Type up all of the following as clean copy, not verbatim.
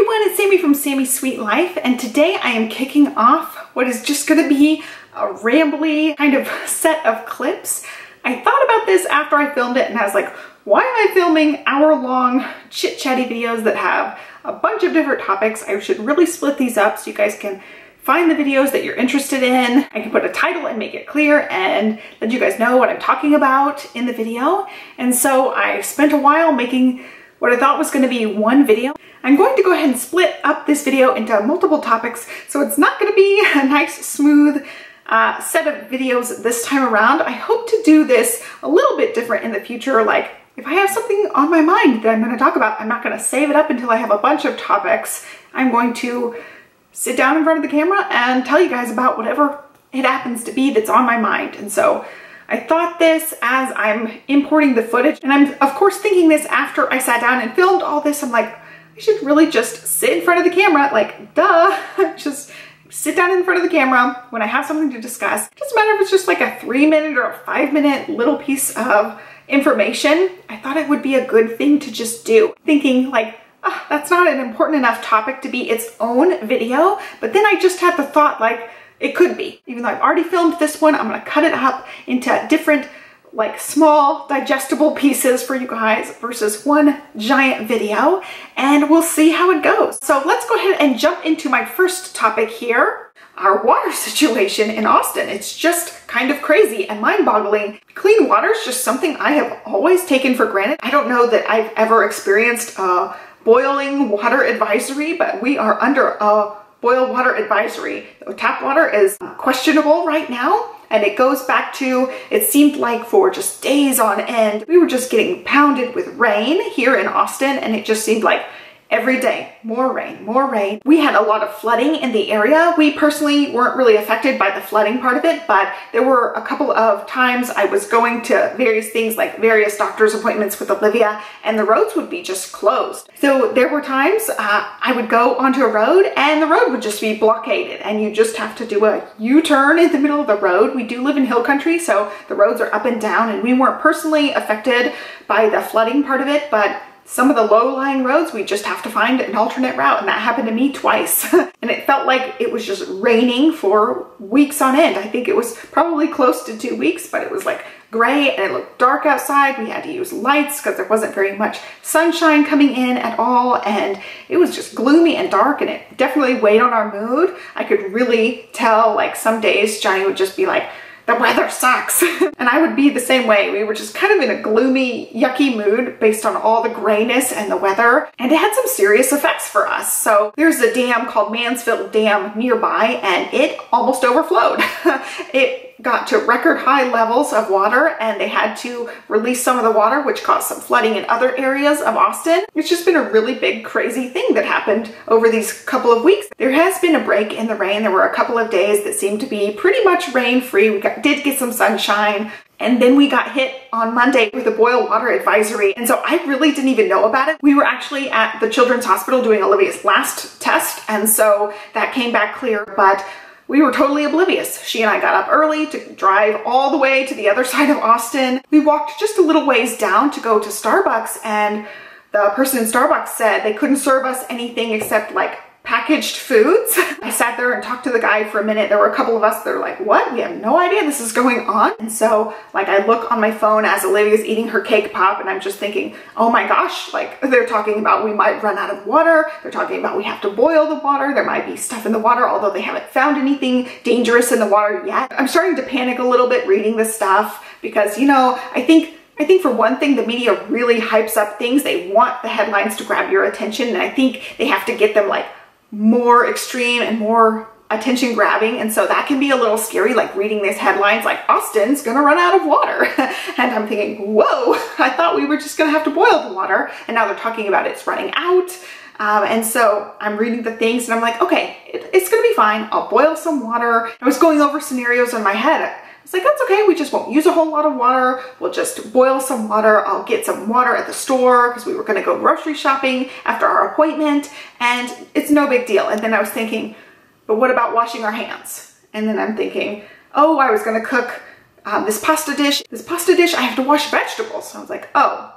everyone, it's Sami from Sami's Sweet Life, and today I am kicking off what is just going to be a rambly kind of set of clips. I thought about this after I filmed it and I was like, why am I filming hour-long chit-chatty videos that have a bunch of different topics? I should really split these up so you guys can find the videos that you're interested in. I can put a title and make it clear and let you guys know what I'm talking about in the video. And so I spent a while making what I thought was going to be one video. I'm going to go ahead and split up this video into multiple topics, so it's not going to be a nice, smooth set of videos this time around. I hope to do this a little bit different in the future. Like, if I have something on my mind that I'm going to talk about, I'm not going to save it up until I have a bunch of topics. I'm going to sit down in front of the camera and tell you guys about whatever it happens to be that's on my mind. And so I thought this as I'm importing the footage, and I'm of course thinking this after I sat down and filmed all this. I'm like, I should really just sit in front of the camera, like duh, just sit down in front of the camera when I have something to discuss. It doesn't matter if it's just like a 3-minute or a 5-minute little piece of information. I thought it would be a good thing to just do. Thinking like, oh, that's not an important enough topic to be its own video. But then I just had the thought like, it could be. Even though I've already filmed this one, I'm gonna cut it up into different like small digestible pieces for you guys versus one giant video, and we'll see how it goes. So let's go ahead and jump into my first topic here, our water situation in Austin. It's just kind of crazy and mind-boggling. Clean water is just something I have always taken for granted. I don't know that I've ever experienced a boiling water advisory, but we are under a boil water advisory. Tap water is questionable right now, and it goes back to, it seemed like for just days on end, we were just getting pounded with rain here in Austin, and it just seemed like every day, more rain, more rain. We had a lot of flooding in the area. We personally weren't really affected by the flooding part of it, but there were a couple of times I was going to various things like various doctor's appointments with Olivia, and the roads would be just closed. So there were times I would go onto a road and the road would just be blockaded, and you just have to do a U-turn in the middle of the road. We do live in hill country, so the roads are up and down, and we weren't personally affected by the flooding part of it, but some of the low-lying roads, we just have to find an alternate route, and that happened to me twice. And it felt like it was just raining for weeks on end. I think it was probably close to 2 weeks, but it was like gray and it looked dark outside. We had to use lights because there wasn't very much sunshine coming in at all, and it was just gloomy and dark, and it definitely weighed on our mood. I could really tell, like some days Johnny would just be like, the weather sucks. And I would be the same way. We were just kind of in a gloomy, yucky mood based on all the grayness and the weather. And it had some serious effects for us. So there's a dam called Mansfield Dam nearby, and it almost overflowed. It got to record high levels of water, and they had to release some of the water, which caused some flooding in other areas of Austin. It's just been a really big, crazy thing that happened over these couple of weeks. There has been a break in the rain. There were a couple of days that seemed to be pretty much rain-free. We did get some sunshine, and then we got hit on Monday with a boil water advisory. And so I really didn't even know about it. We were actually at the Children's Hospital doing Olivia's last test, and so that came back clear, but we were totally oblivious. She and I got up early to drive all the way to the other side of Austin. We walked just a little ways down to go to Starbucks, and the person in Starbucks said they couldn't serve us anything except like packaged foods. I sat there and talked to the guy for a minute. There were a couple of us that were like, what? We have no idea this is going on. And so like I look on my phone as Olivia's eating her cake pop, and I'm just thinking, oh my gosh, like they're talking about we might run out of water. They're talking about we have to boil the water. There might be stuff in the water, although they haven't found anything dangerous in the water yet. I'm starting to panic a little bit reading this stuff because, you know, I think for one thing, the media really hypes up things. They want the headlines to grab your attention, and I think they have to get them like more extreme and more attention grabbing, and so that can be a little scary, like reading these headlines like Austin's gonna run out of water. And I'm thinking, whoa, I thought we were just gonna have to boil the water, and now they're talking about it's running out. And so I'm reading the things and I'm like, okay, it's gonna be fine. I'll boil some water. I was going over scenarios in my head. It's like, that's okay, we just won't use a whole lot of water. We'll just boil some water. I'll get some water at the store because we were gonna go grocery shopping after our appointment, and it's no big deal. And then I was thinking, but what about washing our hands? And then I'm thinking, oh, I was gonna cook this pasta dish. I have to wash vegetables. So I was like, oh,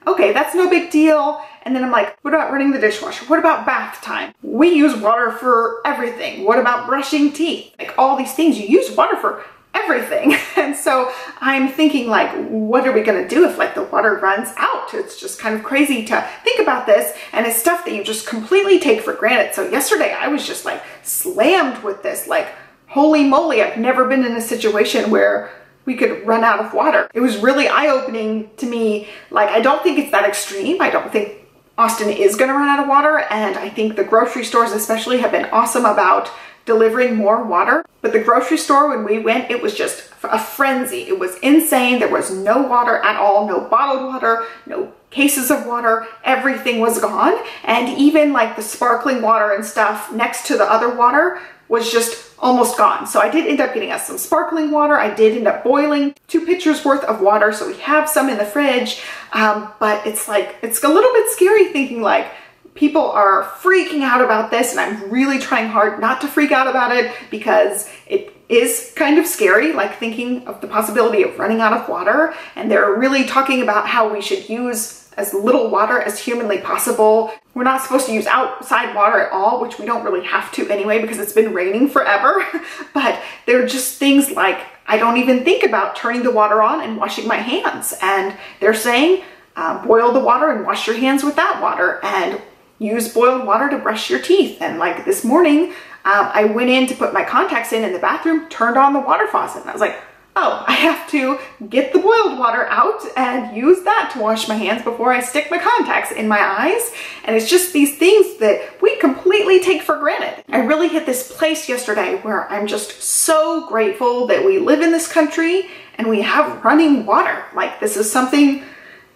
okay, that's no big deal. And then I'm like, what about running the dishwasher? What about bath time? We use water for everything. What about brushing teeth? Like all these things, you use water for everything. And so I'm thinking like, what are we gonna do if like the water runs out? It's just kind of crazy to think about this, and it's stuff that you just completely take for granted. So yesterday I was just like slammed with this, like, holy moly, I've never been in a situation where we could run out of water. It was really eye-opening to me. Like, I don't think it's that extreme. I don't think Austin is gonna run out of water, and I think the grocery stores especially have been awesome about delivering more water. But the grocery store, when we went, it was just a frenzy. It was insane. There was no water at all, no bottled water, no cases of water, everything was gone. And even like the sparkling water and stuff next to the other water was just almost gone. So I did end up getting us some sparkling water. I did end up boiling 2 pitchers worth of water, so we have some in the fridge. But it's like, it's a little bit scary thinking like, people are freaking out about this, and I'm really trying hard not to freak out about it because it is kind of scary, like thinking of the possibility of running out of water. And they're really talking about how we should use as little water as humanly possible. We're not supposed to use outside water at all, which we don't really have to anyway because it's been raining forever. But they're just things like, I don't even think about turning the water on and washing my hands. And they're saying, boil the water and wash your hands with that water, and use boiled water to brush your teeth. And like this morning, I went in to put my contacts in the bathroom, turned on the water faucet, and I was like, oh, I have to get the boiled water out and use that to wash my hands before I stick my contacts in my eyes. And it's just these things that we completely take for granted. I really hit this place yesterday where I'm just so grateful that we live in this country and we have running water. Like, this is something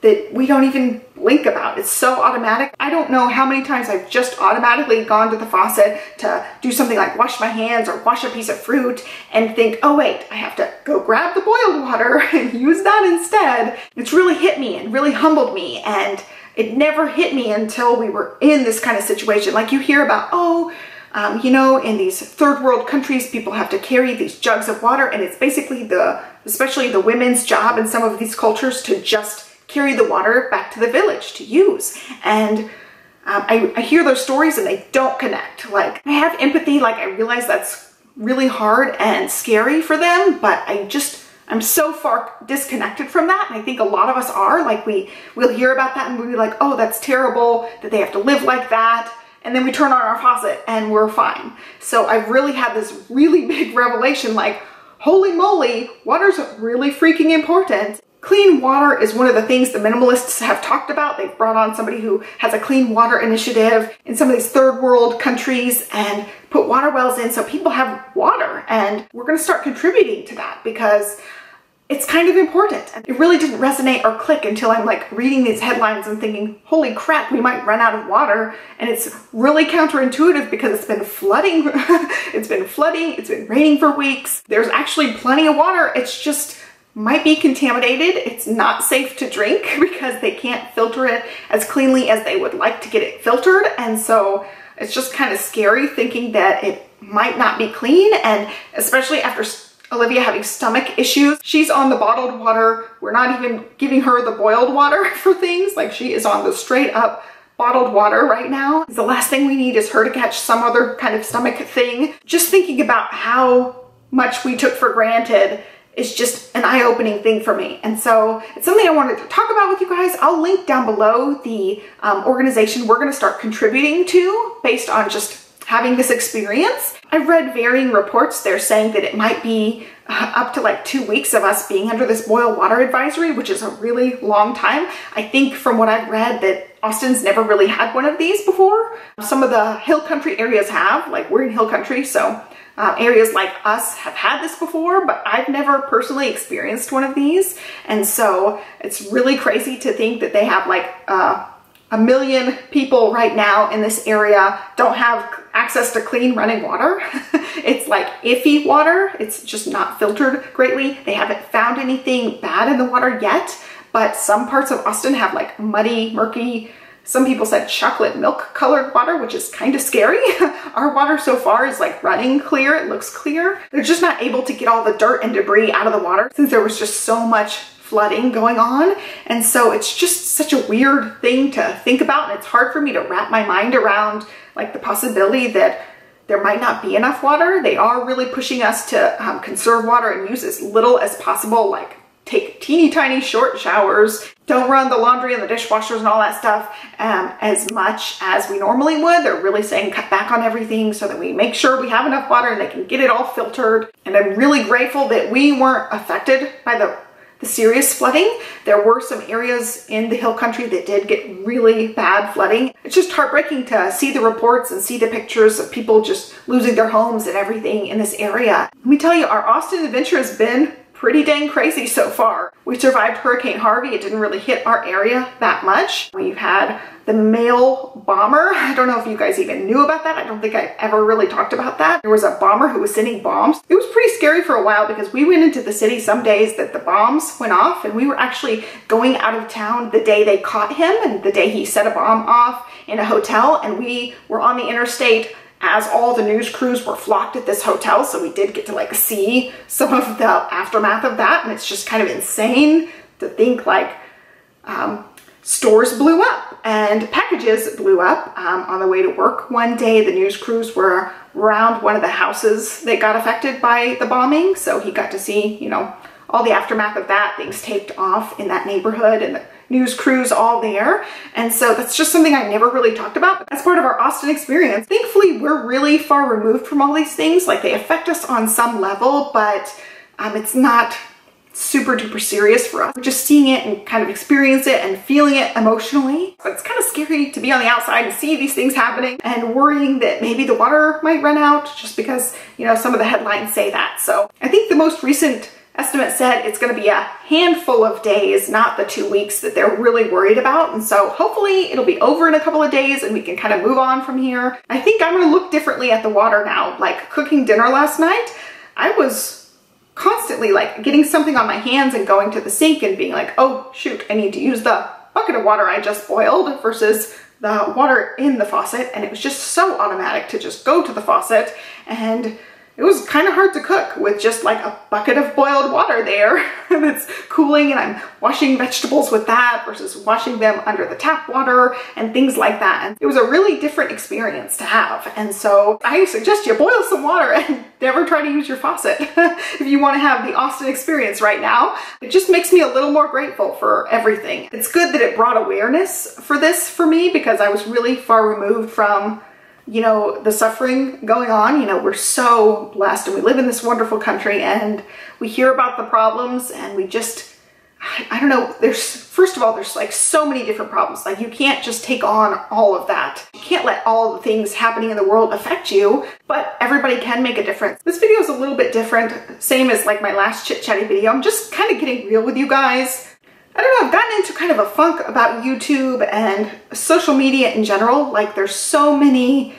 that we don't even blink about. It's so automatic. I don't know how many times I've just automatically gone to the faucet to do something like wash my hands or wash a piece of fruit and think, oh wait, I have to go grab the boiled water and use that instead. It's really hit me and really humbled me, and it never hit me until we were in this kind of situation. Like you hear about, oh, you know, in these third world countries, people have to carry these jugs of water, and it's basically especially the women's job in some of these cultures to just carry the water back to the village to use. And I hear those stories and they don't connect. Like, I have empathy, like I realize that's really hard and scary for them, but I'm so far disconnected from that. And I think a lot of us are, like, we'll hear about that and we'll be like, oh, that's terrible that they have to live like that. And then we turn on our faucet and we're fine. So I've really had this really big revelation, like, holy moly, water's really freaking important. Clean water is one of the things the minimalists have talked about. They've brought on somebody who has a clean water initiative in some of these third world countries and put water wells in so people have water. And we're going to start contributing to that because it's kind of important. And it really didn't resonate or click until I'm like reading these headlines and thinking, holy crap, we might run out of water. And it's really counterintuitive because it's been flooding. It's been raining for weeks. There's actually plenty of water. It's just might be contaminated. It's not safe to drink because they can't filter it as cleanly as they would like to get it filtered. And so it's just kind of scary thinking that it might not be clean. And especially after Olivia having stomach issues, she's on the bottled water. We're not even giving her the boiled water for things. Like, she is on the straight up bottled water right now. The last thing we need is her to catch some other kind of stomach thing. Just thinking about how much we took for granted is just an eye-opening thing for me. And so it's something I wanted to talk about with you guys. I'll link down below the organization we're gonna start contributing to based on just having this experience. I've read varying reports. They're saying that it might be up to like 2 weeks of us being under this boil water advisory, which is a really long time. I think from what I've read that Austin's never really had one of these before. Some of the hill country areas have, like we're in hill country, so areas like us have had this before, but I've never personally experienced one of these. And so it's really crazy to think that they have like 1 million people right now in this area don't have access to clean running water. It's like iffy water. It's just not filtered greatly. They haven't found anything bad in the water yet, but some parts of Austin have like muddy, murky, some people said chocolate milk colored water, which is kind of scary. Our water so far is like running clear. It looks clear. They're just not able to get all the dirt and debris out of the water since there was just so much flooding going on. And so it's just such a weird thing to think about. And it's hard for me to wrap my mind around like the possibility that there might not be enough water. They are really pushing us to conserve water and use as little as possible, like take teeny tiny short showers, don't run the laundry and the dishwashers and all that stuff as much as we normally would. They're really saying cut back on everything so that we make sure we have enough water and they can get it all filtered. And I'm really grateful that we weren't affected by the serious flooding. There were some areas in the hill country that did get really bad flooding. It's just heartbreaking to see the reports and see the pictures of people just losing their homes and everything in this area. Let me tell you, our Austin adventure has been pretty dang crazy so far. We survived Hurricane Harvey. It didn't really hit our area that much. We've had the mail bomber. I don't know if you guys even knew about that. I don't think I ever really talked about that. There was a bomber who was sending bombs. It was pretty scary for a while because we went into the city some days that the bombs went off, and we were actually going out of town the day they caught him and the day he set a bomb off in a hotel, and we were on the interstate as all the news crews were flocked at this hotel. So we did get to like see some of the aftermath of that. And it's just kind of insane to think like stores blew up and packages blew up on the way to work. One day the news crews were around one of the houses that got affected by the bombing. So he got to see, you know, all the aftermath of that, things taped off in that neighborhood and the news crews all there. And so that's just something I never really talked about. But that's part of our Austin experience. Thankfully, we're really far removed from all these things. Like they affect us on some level, but it's not super duper serious for us. We're just seeing it and kind of experience it and feeling it emotionally. But it's kind of scary to be on the outside and see these things happening and worrying that maybe the water might run out just because, you know, some of the headlines say that. So I think the most recent estimate said it's going to be a handful of days, not the 2 weeks that they're really worried about. And so hopefully it'll be over in a couple of days and we can kind of move on from here. I think I'm going to look differently at the water now. Like cooking dinner last night, I was constantly like getting something on my hands and going to the sink and being like, oh shoot, I need to use the bucket of water I just boiled versus the water in the faucet. And it was just so automatic to just go to the faucet, and it was kind of hard to cook with just like a bucket of boiled water there that's cooling, and I'm washing vegetables with that versus washing them under the tap water and things like that. And it was a really different experience to have. And so I suggest you boil some water and never try to use your faucet if you want to have the Austin experience right now. It just makes me a little more grateful for everything. It's good that it brought awareness for this for me because I was really far removed from, you know, the suffering going on. You know, we're so blessed and we live in this wonderful country and we hear about the problems and we just, I don't know, first of all, there's like so many different problems. Like you can't just take on all of that. You can't let all the things happening in the world affect you, but everybody can make a difference. This video is a little bit different, same as like my last Chit Chatty video. I'm just kind of getting real with you guys. I don't know, I've gotten into kind of a funk about YouTube and social media in general. Like there's so many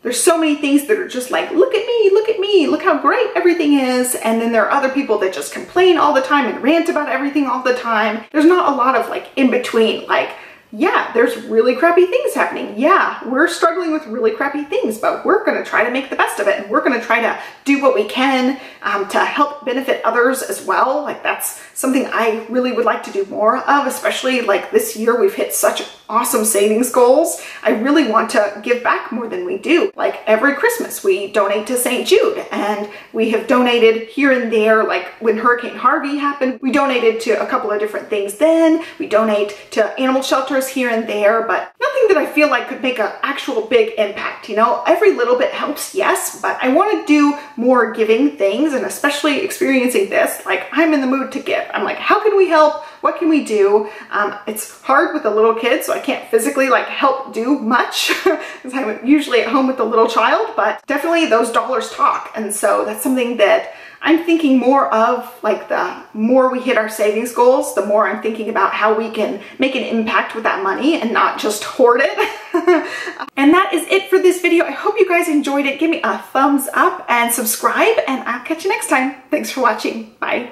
things that are just like, look at me, look how great everything is. And then there are other people that just complain all the time and rant about everything all the time. There's not a lot of like in between, like, yeah, there's really crappy things happening. Yeah, we're struggling with really crappy things, but we're going to try to make the best of it. And we're going to try to do what we can to help benefit others as well. Like that's something I really would like to do more of, especially like this year we've hit such awesome savings goals. I really want to give back more than we do. Like every Christmas we donate to St. Jude, and we have donated here and there. Like when Hurricane Harvey happened, we donated to a couple of different things then. We donate to animal shelters here and there, but nothing that I feel like could make an actual big impact. You know, every little bit helps, yes, but I want to do more giving things, and especially experiencing this, like I'm in the mood to give. I'm like, how can we help? What can we do? It's hard with a little kid, so I can't physically like help do much because I'm usually at home with the little child, but definitely those dollars talk. And so that's something that I'm thinking more of. Like the more we hit our savings goals, the more I'm thinking about how we can make an impact with that money and not just hoard it. And that is it for this video. I hope you guys enjoyed it. Give me a thumbs up and subscribe, and I'll catch you next time. Thanks for watching. Bye.